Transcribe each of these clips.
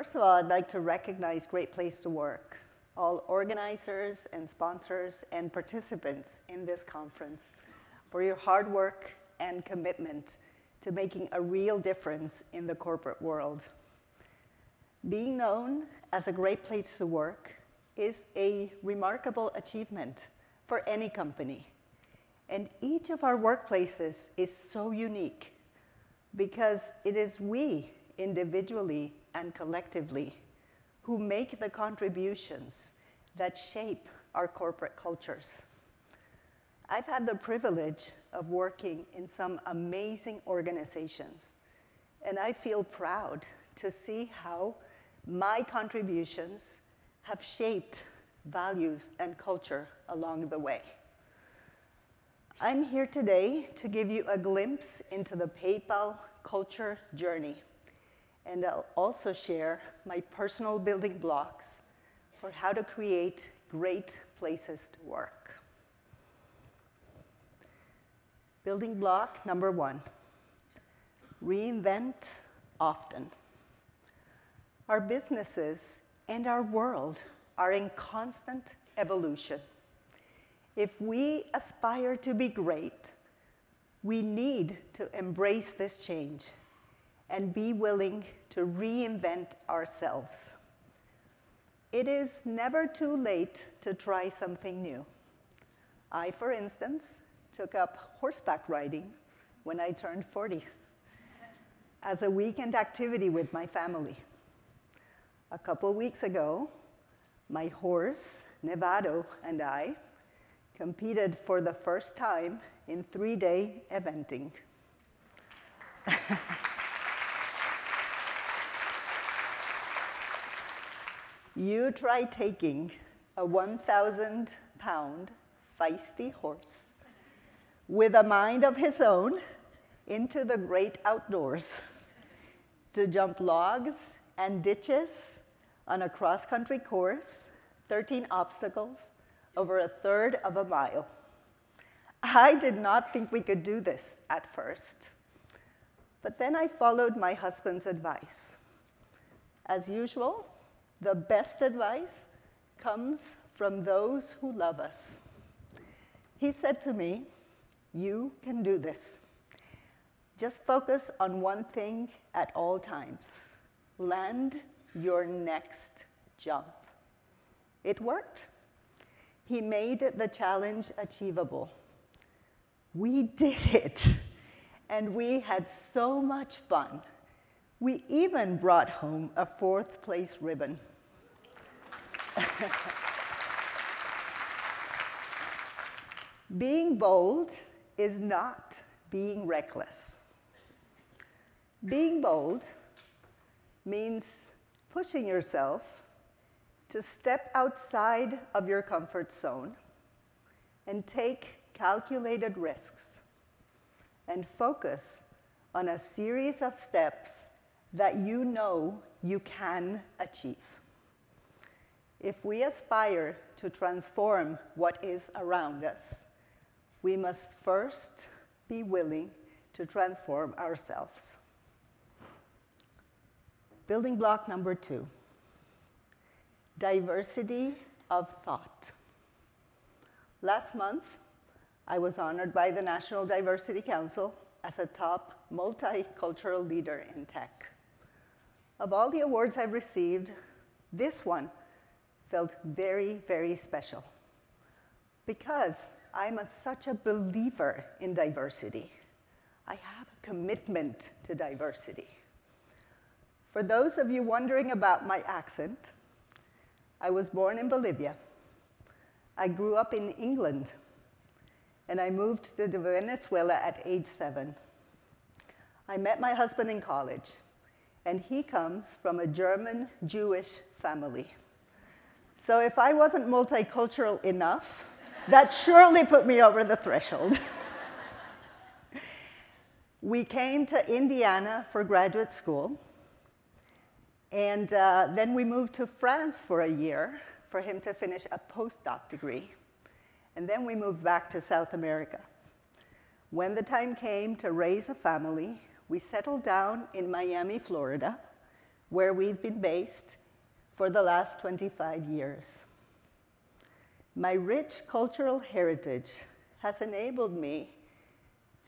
First of all, I'd like to recognize Great Place to Work, all organizers and sponsors and participants in this conference for your hard work and commitment to making a real difference in the corporate world. Being known as a great place to work is a remarkable achievement for any company. And each of our workplaces is so unique because it is we, individually and collectively, who make the contributions that shape our corporate cultures. I've had the privilege of working in some amazing organizations, and I feel proud to see how my contributions have shaped values and culture along the way. I'm here today to give you a glimpse into the PayPal culture journey, and I'll also share my personal building blocks for how to create great places to work. Building block number 1, reinvent often. Our businesses and our world are in constant evolution. If we aspire to be great, we need to embrace this change and be willing to reinvent ourselves. It is never too late to try something new. I, for instance, took up horseback riding when I turned 40 as a weekend activity with my family. A couple weeks ago, my horse, Nevado, and I competed for the first time in 3-day eventing. You try taking a 1,000-pound feisty horse with a mind of his own into the great outdoors to jump logs and ditches on a cross-country course, 13 obstacles, over 1/3 of a mile. I did not think we could do this at first, but then I followed my husband's advice. As usual, the best advice comes from those who love us. He said to me, "You can do this. Just focus on one thing at all times. Land your next jump." It worked. He made the challenge achievable. We did it, and we had so much fun. We even brought home a 4th place ribbon. Being bold is not being reckless. Being bold means pushing yourself to step outside of your comfort zone and take calculated risks and focus on a series of steps that you know you can achieve. If we aspire to transform what is around us, we must first be willing to transform ourselves. Building block number 2, diversity of thought. Last month, I was honored by the National Diversity Council as a top multicultural leader in tech. Of all the awards I've received, this one felt very, very special because I'm such a believer in diversity. I have a commitment to diversity. For those of you wondering about my accent, I was born in Bolivia. I grew up in England, and I moved to Venezuela at age 7. I met my husband in college, and he comes from a German Jewish family. So if I wasn't multicultural enough, that surely put me over the threshold. We came to Indiana for graduate school, and then we moved to France for a year for him to finish a postdoc degree. And then we moved back to South America. When the time came to raise a family, we settled down in Miami, Florida, where we've been based for the last 25 years. My rich cultural heritage has enabled me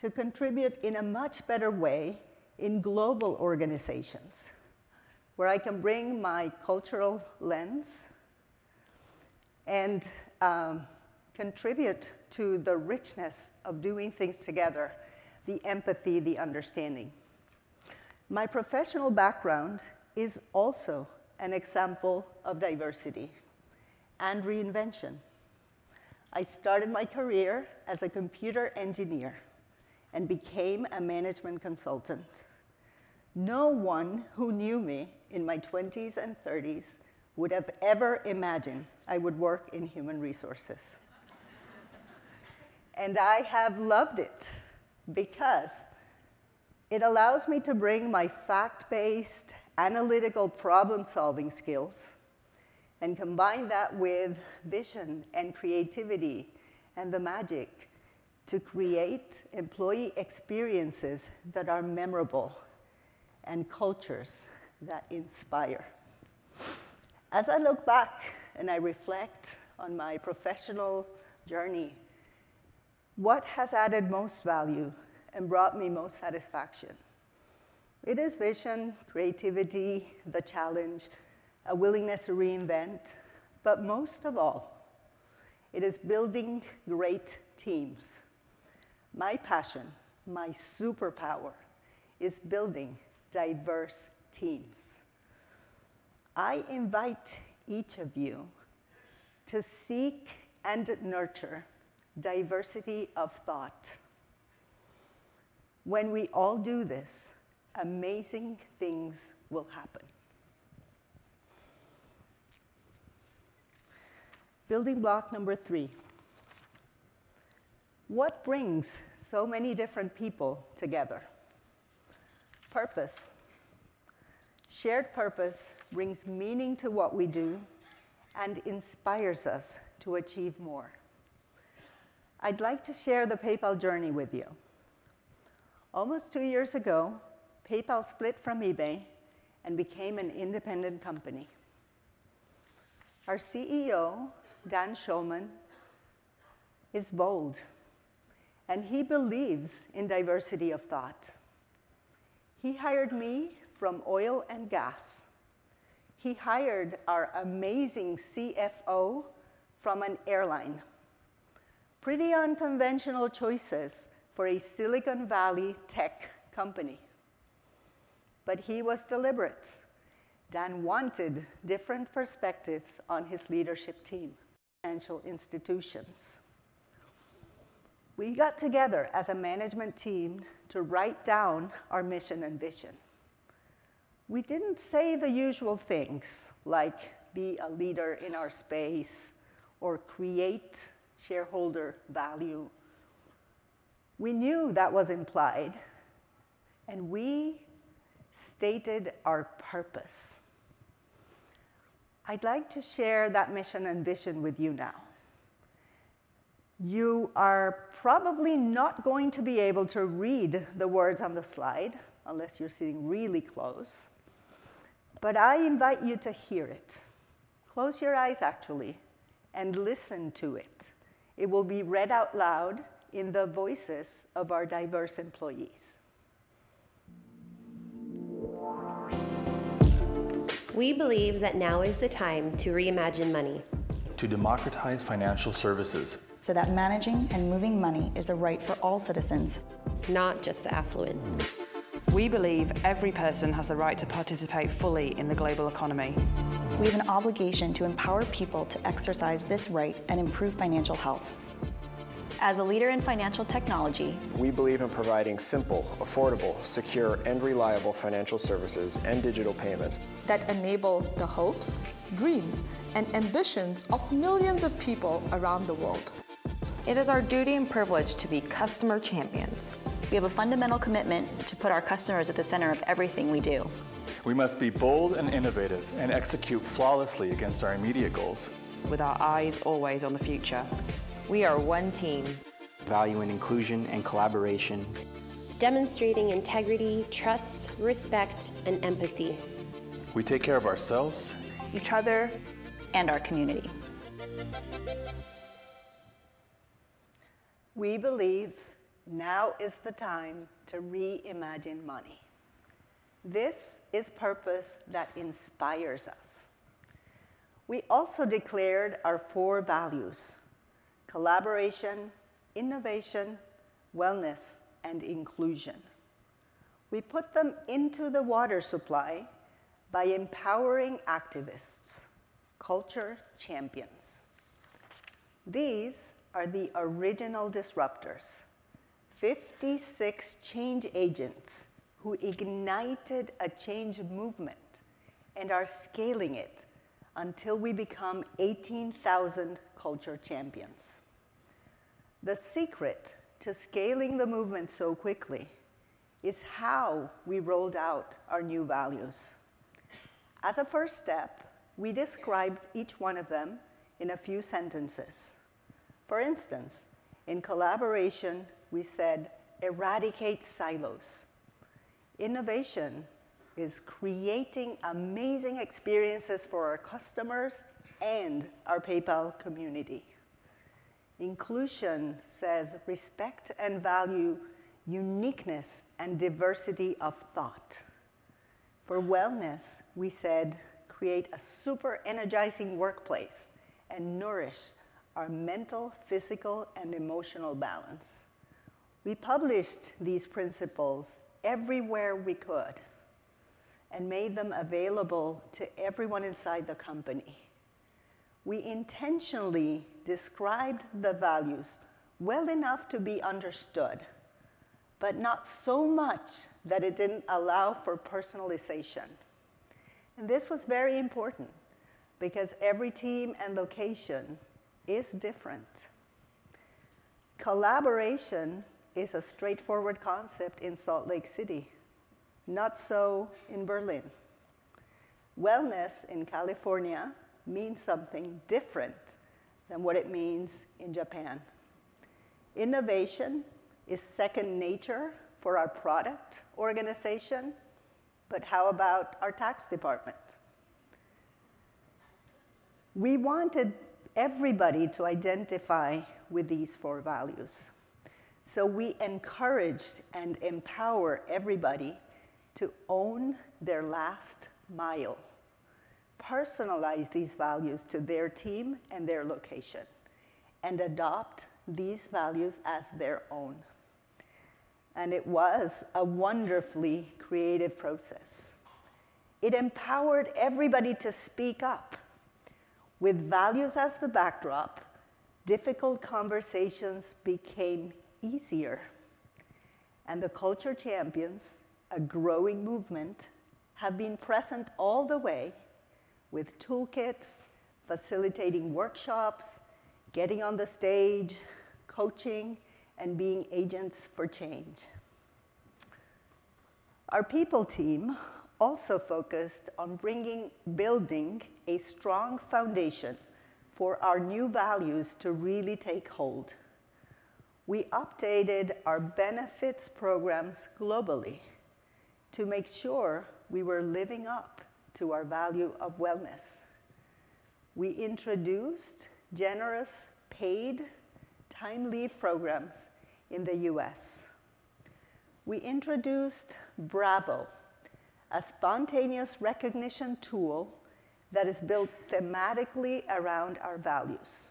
to contribute in a much better way in global organizations, where I can bring my cultural lens and contribute to the richness of doing things together, the empathy, the understanding. My professional background is also an example of diversity and reinvention. I started my career as a computer engineer and became a management consultant. No one who knew me in my 20s and 30s would have ever imagined I would work in human resources. And I have loved it because it allows me to bring my fact-based, analytical problem-solving skills and combine that with vision and creativity and the magic to create employee experiences that are memorable and cultures that inspire. As I look back and I reflect on my professional journey, what has added most value and brought me most satisfaction? It is vision, creativity, the challenge, a willingness to reinvent, but most of all, it is building great teams. My passion, my superpower, is building diverse teams. I invite each of you to seek and nurture diversity of thought. When we all do this, amazing things will happen. Building block number 3. What brings so many different people together? Purpose. Shared purpose brings meaning to what we do and inspires us to achieve more. I'd like to share the PayPal journey with you. Almost 2 years ago, PayPal split from eBay and became an independent company. Our CEO, Dan Schulman, is bold, and he believes in diversity of thought. He hired me from oil and gas. He hired our amazing CFO from an airline. Pretty unconventional choices for a Silicon Valley tech company. But he was deliberate. Dan wanted different perspectives on his leadership team, financial institutions. We got together as a management team to write down our mission and vision. We didn't say the usual things like be a leader in our space or create shareholder value. We knew that was implied, and we stated our purpose. I'd like to share that mission and vision with you now. You are probably not going to be able to read the words on the slide unless you're sitting really close, but I invite you to hear it. Close your eyes, actually, and listen to it. It will be read out loud in the voices of our diverse employees. We believe that now is the time to reimagine money. To democratize financial services. So that managing and moving money is a right for all citizens, not just the affluent. We believe every person has the right to participate fully in the global economy. We have an obligation to empower people to exercise this right and improve financial health. As a leader in financial technology, we believe in providing simple, affordable, secure, and reliable financial services and digital payments that enable the hopes, dreams, and ambitions of millions of people around the world. It is our duty and privilege to be customer champions. We have a fundamental commitment to put our customers at the center of everything we do. We must be bold and innovative and execute flawlessly against our immediate goals. With our eyes always on the future. We are one team. Valuing inclusion and collaboration. Demonstrating integrity, trust, respect, and empathy. We take care of ourselves, each other, and our community. We believe now is the time to reimagine money. This is purpose that inspires us. We also declared our 4 values: collaboration, innovation, wellness, and inclusion. We put them into the water supply by empowering activists, culture champions. These are the original disruptors, 56 change agents who ignited a change movement and are scaling it until we become 18,000 culture champions. The secret to scaling the movement so quickly is how we rolled out our new values. As a first step, we described each one of them in a few sentences. For instance, in collaboration, we said, eradicate silos. Innovation is creating amazing experiences for our customers and our PayPal community. Inclusion says, respect and value uniqueness and diversity of thought. For wellness, we said, create a super energizing workplace and nourish our mental, physical, and emotional balance. We published these principles everywhere we could and made them available to everyone inside the company. We intentionally described the values well enough to be understood, but not so much that it didn't allow for personalization. And this was very important because every team and location is different. Collaboration is a straightforward concept in Salt Lake City, not so in Berlin. Wellness in California means something different than what it means in Japan. Innovation is second nature for our product organization, but how about our tax department? We wanted everybody to identify with these 4 values. So we encouraged and empower everybody to own their last mile, personalize these values to their team and their location, and adopt these values as their own. And it was a wonderfully creative process. It empowered everybody to speak up. With values as the backdrop, difficult conversations became easier. And the culture champions, a growing movement, have been present all the way with toolkits, facilitating workshops, getting on the stage, coaching, and being agents for change. Our people team also focused on building a strong foundation for our new values to really take hold. We updated our benefits programs globally to make sure we were living up to our value of wellness. We introduced generous paid time leave programs in the US. We introduced Bravo, a spontaneous recognition tool that is built thematically around our values.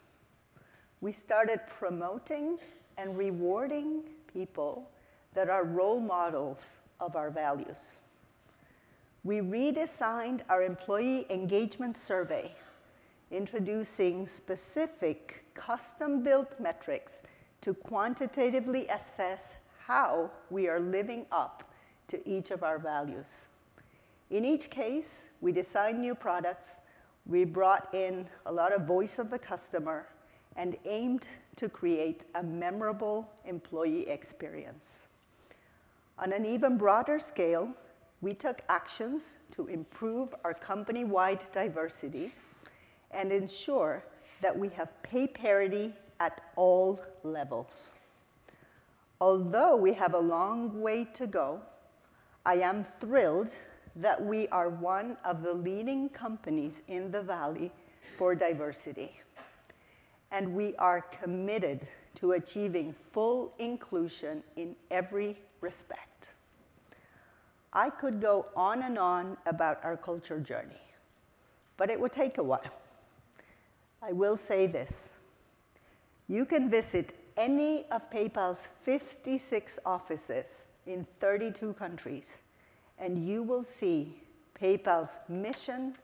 We started promoting and rewarding people that are role models of our values. We redesigned our employee engagement survey, introducing specific custom-built metrics to quantitatively assess how we are living up to each of our values. In each case, we designed new products, we brought in a lot of voice of the customer, and aimed to create a memorable employee experience. On an even broader scale, we took actions to improve our company-wide diversity and ensure that we have pay parity at all levels. Although we have a long way to go, I am thrilled that we are one of the leading companies in the Valley for diversity. And we are committed to achieving full inclusion in every respect. I could go on and on about our culture journey, but it would take a while. I will say this. You can visit any of PayPal's 56 offices in 32 countries, and you will see PayPal's mission,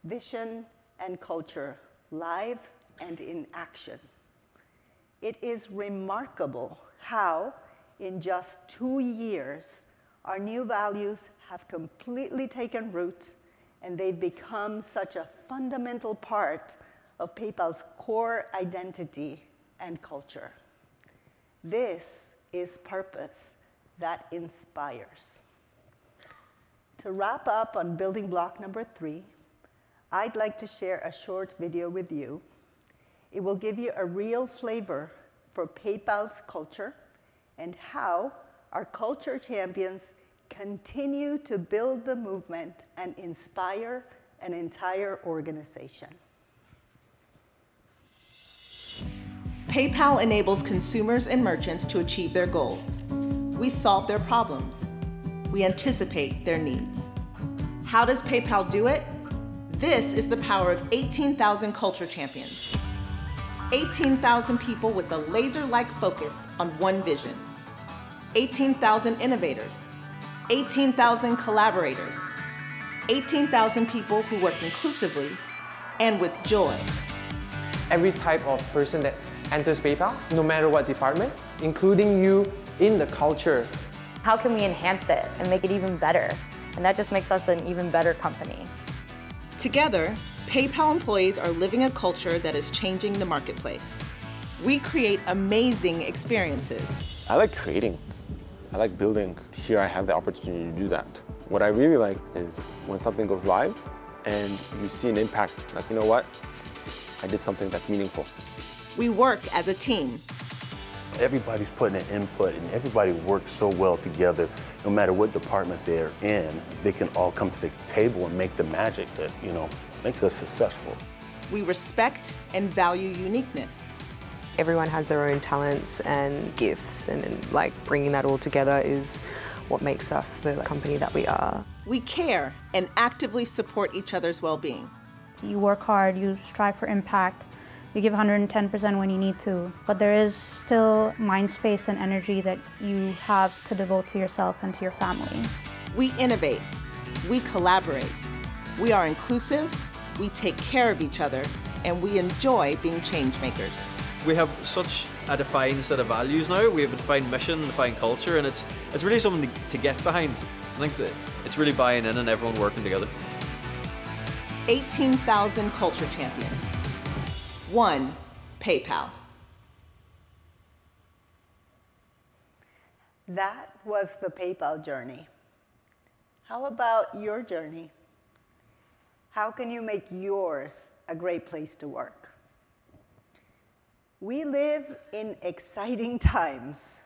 vision, and culture live and in action. It is remarkable how, in just 2 years, our new values have completely taken root, and they've become such a fundamental part of PayPal's core identity and culture. This is purpose that inspires. To wrap up on building block number 3, I'd like to share a short video with you. It will give you a real flavor for PayPal's culture and how our culture champions continue to build the movement and inspire an entire organization. PayPal enables consumers and merchants to achieve their goals. We solve their problems. We anticipate their needs. How does PayPal do it? This is the power of 18,000 culture champions. 18,000 people with a laser-like focus on one vision. 18,000 innovators. 18,000 collaborators. 18,000 people who work inclusively and with joy. Every type of person that enters PayPal, no matter what department, including you in the culture. How can we enhance it and make it even better? And that just makes us an even better company. Together, PayPal employees are living a culture that is changing the marketplace. We create amazing experiences. I like creating. I like building. Here I have the opportunity to do that. What I really like is when something goes live and you see an impact, like, you know what? I did something that's meaningful. We work as a team. Everybody's putting in input and everybody works so well together. No matter what department they're in, they can all come to the table and make the magic that, makes us successful. We respect and value uniqueness. Everyone has their own talents and gifts, and bringing that all together is what makes us the company that we are. We care and actively support each other's well-being. You work hard, you strive for impact, you give 110% when you need to, but there is still mind space and energy that you have to devote to yourself and to your family. We innovate, we collaborate, we are inclusive, we take care of each other, and we enjoy being change makers. We have such a defined set of values now. We have a defined mission, defined culture, and it's really something to get behind. I think that it's really buying in and everyone working together. 18,000 culture champions. One PayPal. That was the PayPal journey. How about your journey? How can you make yours a great place to work? We live in exciting times.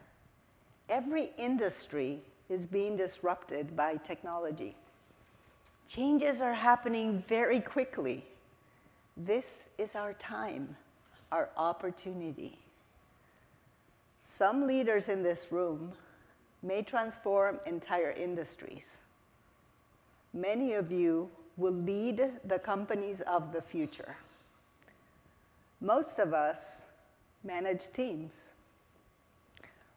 Every industry is being disrupted by technology. Changes are happening very quickly. This is our time, our opportunity. Some leaders in this room may transform entire industries. Many of you will lead the companies of the future. Most of us manage teams.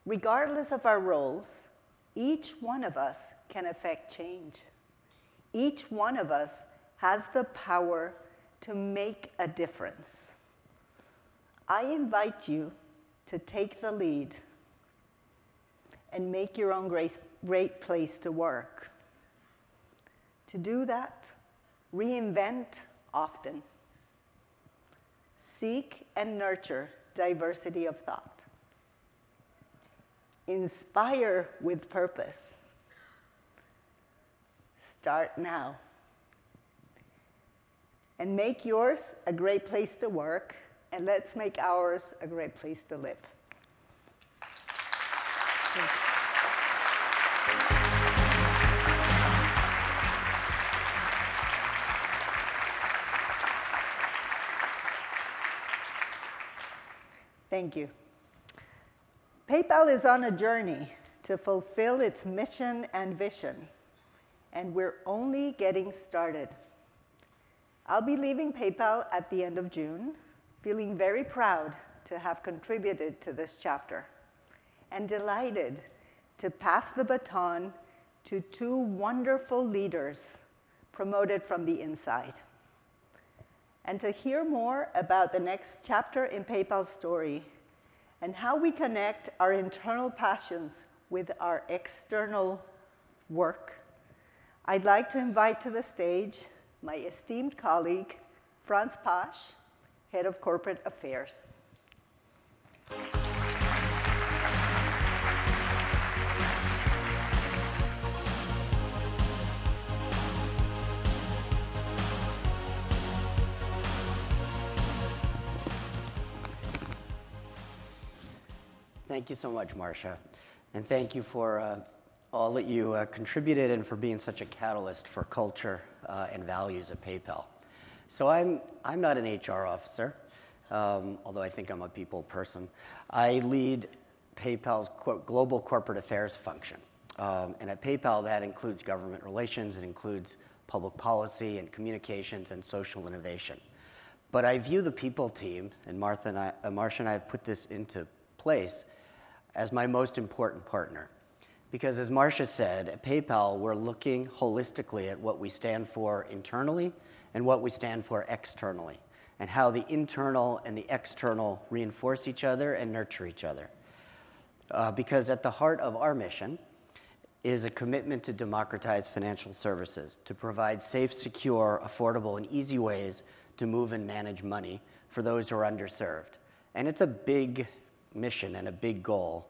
Regardless of our roles, each one of us can affect change. Each one of us has the power to make a difference. I invite you to take the lead and make your own great place to work. To do that, reinvent often. Seek and nurture diversity of thought. Inspire with purpose. Start now. And make yours a great place to work, and let's make ours a great place to live. Thank you. PayPal is on a journey to fulfill its mission and vision, and we're only getting started. I'll be leaving PayPal at the end of June, feeling very proud to have contributed to this chapter, and delighted to pass the baton to two wonderful leaders promoted from the inside. And to hear more about the next chapter in PayPal's story and how we connect our internal passions with our external work, I'd like to invite to the stage my esteemed colleague, Franz Pasch, Head of Corporate Affairs. Thank you so much, Marcia. And thank you for all that you contributed and for being such a catalyst for culture and values at PayPal. So I'm not an HR officer, although I think I'm a people person. I lead PayPal's global corporate affairs function. And at PayPal, that includes government relations, it includes public policy and communications and social innovation. But I view the people team, and Marcia and I have put this into place, as my most important partner. Because as Marcia said, at PayPal, we're looking holistically at what we stand for internally and what we stand for externally, and how the internal and the external reinforce each other and nurture each other. Because at the heart of our mission is a commitment to democratize financial services, to provide safe, secure, affordable, and easy ways to move and manage money for those who are underserved. And it's a big mission and a big goal,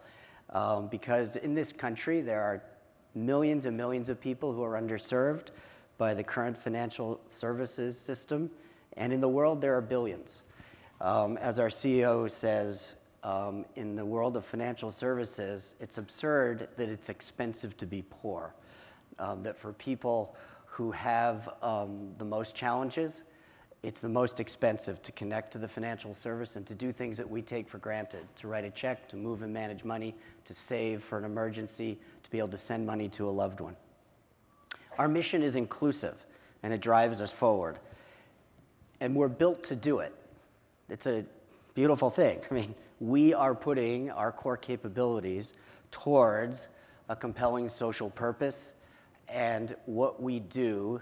because in this country there are millions and millions of people who are underserved by the current financial services system, and in the world there are billions. As our CEO says, in the world of financial services, it's absurd that it's expensive to be poor, that for people who have the most challenges, it's the most expensive to connect to the financial service and to do things that we take for granted, to write a check, to move and manage money, to save for an emergency, to be able to send money to a loved one. Our mission is inclusive, and it drives us forward. And we're built to do it. It's a beautiful thing. I mean, we are putting our core capabilities towards a compelling social purpose, and what we do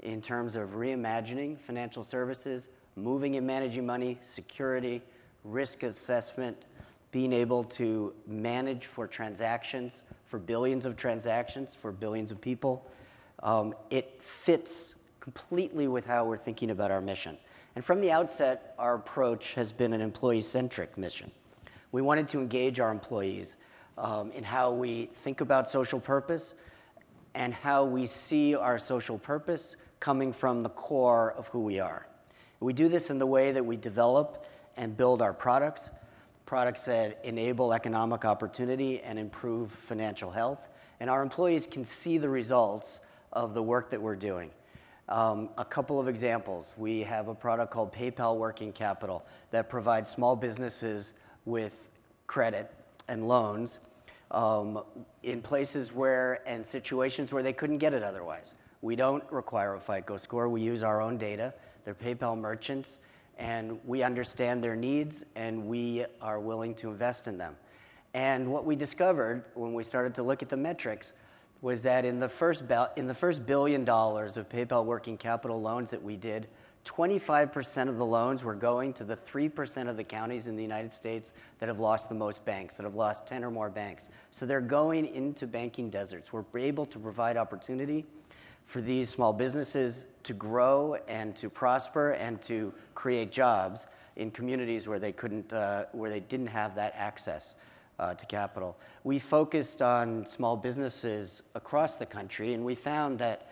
in terms of reimagining financial services, moving and managing money, security, risk assessment, being able to manage for transactions, for billions of transactions, for billions of people. It fits completely with how we're thinking about our mission. And from the outset, our approach has been an employee-centric mission. We wanted to engage our employees in how we think about social purpose and how we see our social purpose coming from the core of who we are. We do this in the way that we develop and build our products that enable economic opportunity and improve financial health. And our employees can see the results of the work that we're doing. A couple of examples. We have a product called PayPal Working Capital that provides small businesses with credit and loans in places and situations where they couldn't get it otherwise. We don't require a FICO score. We use our own data. They're PayPal merchants, and we understand their needs, and we are willing to invest in them. And what we discovered when we started to look at the metrics was that in the first $1 billion of PayPal Working Capital loans that we did, 25% of the loans were going to the 3% of the counties in the United States that have lost the most banks, that have lost 10 or more banks. So they're going into banking deserts. We're able to provide opportunity for these small businesses to grow and to prosper and to create jobs in communities where they didn't have that access to capital. We focused on small businesses across the country, and we found that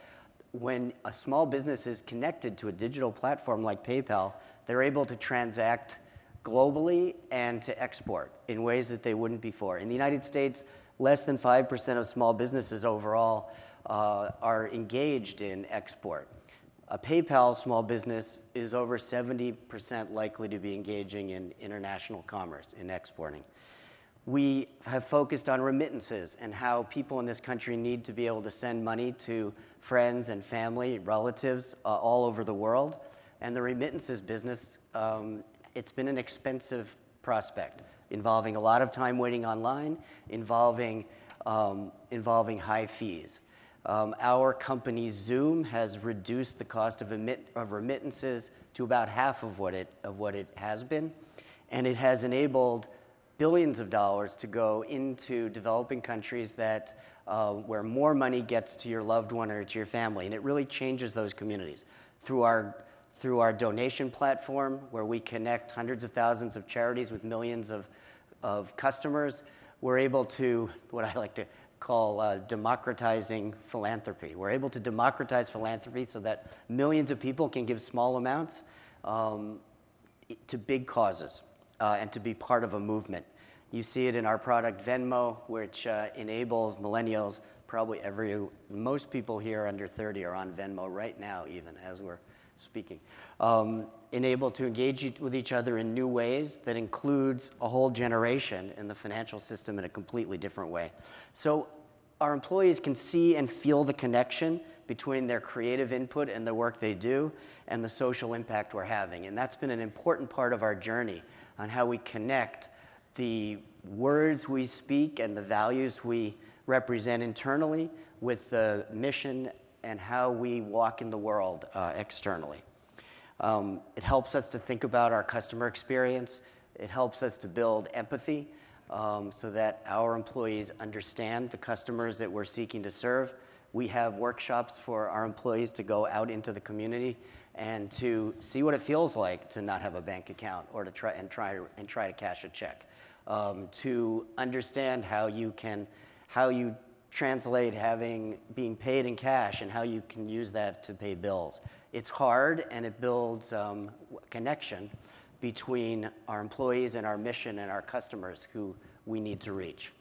when a small business is connected to a digital platform like PayPal, they're able to transact globally and to export in ways that they wouldn't before. In the United States, less than 5% of small businesses overall are engaged in export. A PayPal small business is over 70% likely to be engaging in international commerce, in exporting. We have focused on remittances and how people in this country need to be able to send money to friends and family, relatives all over the world. And the remittances business, it's been an expensive prospect, involving a lot of time waiting online, involving high fees. Our company, Zoom, has reduced the cost of remittances to about half of what it has been, and it has enabled billions of dollars to go into developing countries that where more money gets to your loved one or to your family, and it really changes those communities. Through our donation platform, where we connect hundreds of thousands of charities with millions of customers, we're able to, what I like to call democratizing philanthropy. We're able to democratize philanthropy so that millions of people can give small amounts to big causes and to be part of a movement. You see it in our product Venmo, which enables millennials, most people here under 30 are on Venmo right now, even as we're speaking, enabled to engage with each other in new ways that includes a whole generation in the financial system in a completely different way. So our employees can see and feel the connection between their creative input and the work they do and the social impact we're having. And that's been an important part of our journey on how we connect the words we speak and the values we represent internally with the mission and how we walk in the world externally. It helps us to think about our customer experience. It helps us to build empathy so that our employees understand the customers that we're seeking to serve. We have workshops for our employees to go out into the community and to see what it feels like to not have a bank account or to try to cash a check. To understand how you translate being paid in cash and how you can use that to pay bills. It's hard, and it builds connection between our employees and our mission and our customers who we need to reach.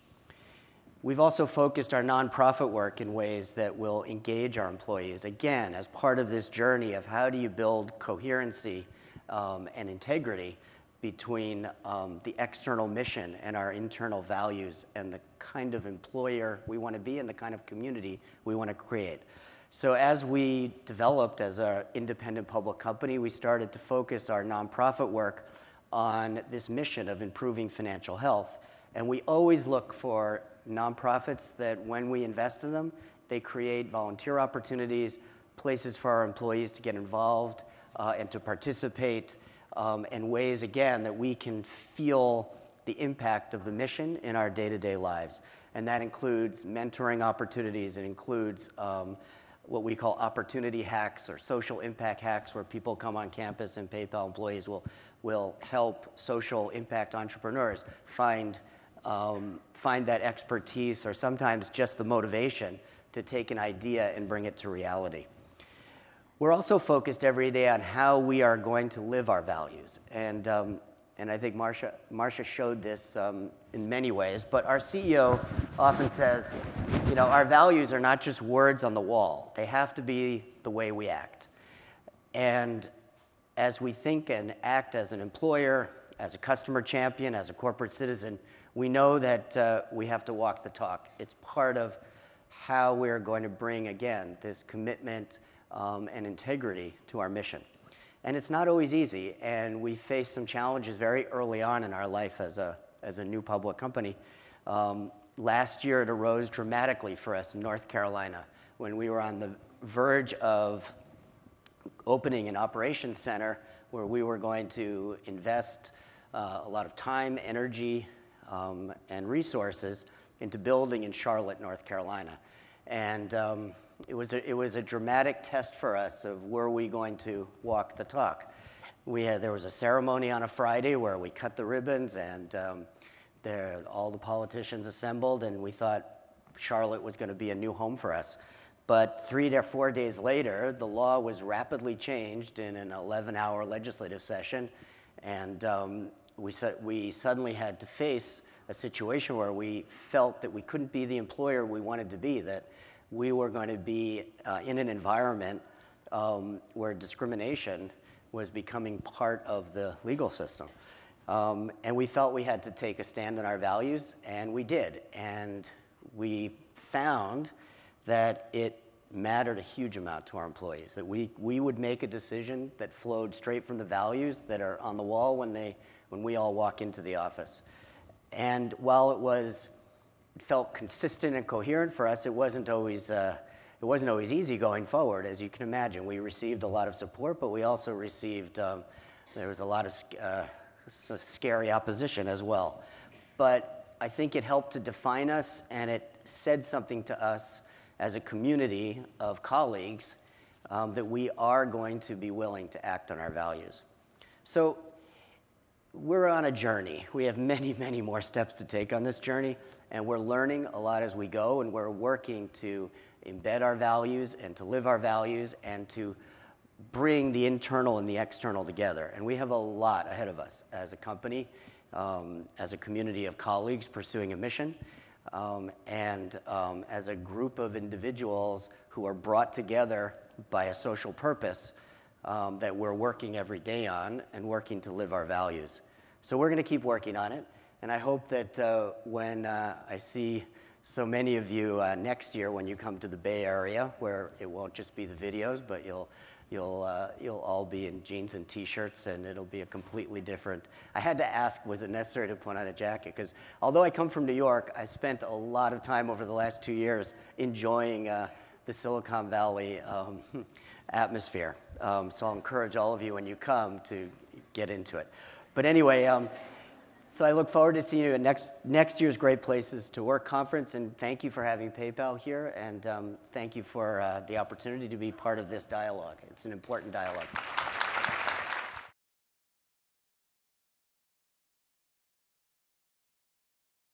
We've also focused our nonprofit work in ways that will engage our employees, again, as part of this journey of how do you build coherency and integrity between the external mission and our internal values and the kind of employer we want to be and the kind of community we want to create. So as we developed as an independent public company, we started to focus our nonprofit work on this mission of improving financial health. And we always look for nonprofits that when we invest in them, they create volunteer opportunities, places for our employees to get involved and to participate, and ways, again, that we can feel the impact of the mission in our day-to-day lives. And that includes mentoring opportunities. It includes what we call opportunity hacks or social impact hacks, where people come on campus and PayPal employees will help social impact entrepreneurs find that expertise or sometimes just the motivation to take an idea and bring it to reality. We're also focused every day on how we are going to live our values. And I think Marcia showed this in many ways, but our CEO often says, you know, our values are not just words on the wall. They have to be the way we act. And as we think and act as an employer, as a customer champion, as a corporate citizen, we know that we have to walk the talk. It's part of how we're going to bring, again, this commitment and integrity to our mission. And it's not always easy, and we faced some challenges very early on in our life as a new public company. Last year, it arose dramatically for us in North Carolina when we were on the verge of opening an operations center where we were going to invest a lot of time, energy, and resources into building in Charlotte, North Carolina. And it was a dramatic test for us of were we going to walk the talk. There was a ceremony on a Friday where we cut the ribbons, and all the politicians assembled, and we thought Charlotte was going to be a new home for us. But 3 to 4 days later, the law was rapidly changed in an 11-hour legislative session, and we suddenly had to face a situation where we felt that we couldn't be the employer we wanted to be, that we were going to be in an environment where discrimination was becoming part of the legal system. And we felt we had to take a stand on our values, and we did. And we found that it mattered a huge amount to our employees, that we would make a decision that flowed straight from the values that are on the wall when we all walk into the office. And while it felt consistent and coherent for us, it wasn't always easy going forward. As you can imagine, we received a lot of support, but we also received, there was a lot of scary opposition as well. But I think it helped to define us, and it said something to us as a community of colleagues that we are going to be willing to act on our values. So we're on a journey. We have many, many more steps to take on this journey, and we're learning a lot as we go, and we're working to embed our values and to live our values and to bring the internal and the external together. And we have a lot ahead of us as a company, as a community of colleagues pursuing a mission, and as a group of individuals who are brought together by a social purpose that we're working every day on and working to live our values. So we're going to keep working on it, and I hope that when I see so many of you next year when you come to the Bay Area, where it won't just be the videos, but you'll all be in jeans and t-shirts, and it'll be a completely different. I had to ask, was it necessary to put on a jacket? Because although I come from New York, I spent a lot of time over the last 2 years enjoying the Silicon Valley atmosphere. So I'll encourage all of you when you come to get into it. But anyway, so I look forward to seeing you at next year's Great Places to Work conference, and thank you for having PayPal here, and thank you for the opportunity to be part of this dialogue. It's an important dialogue.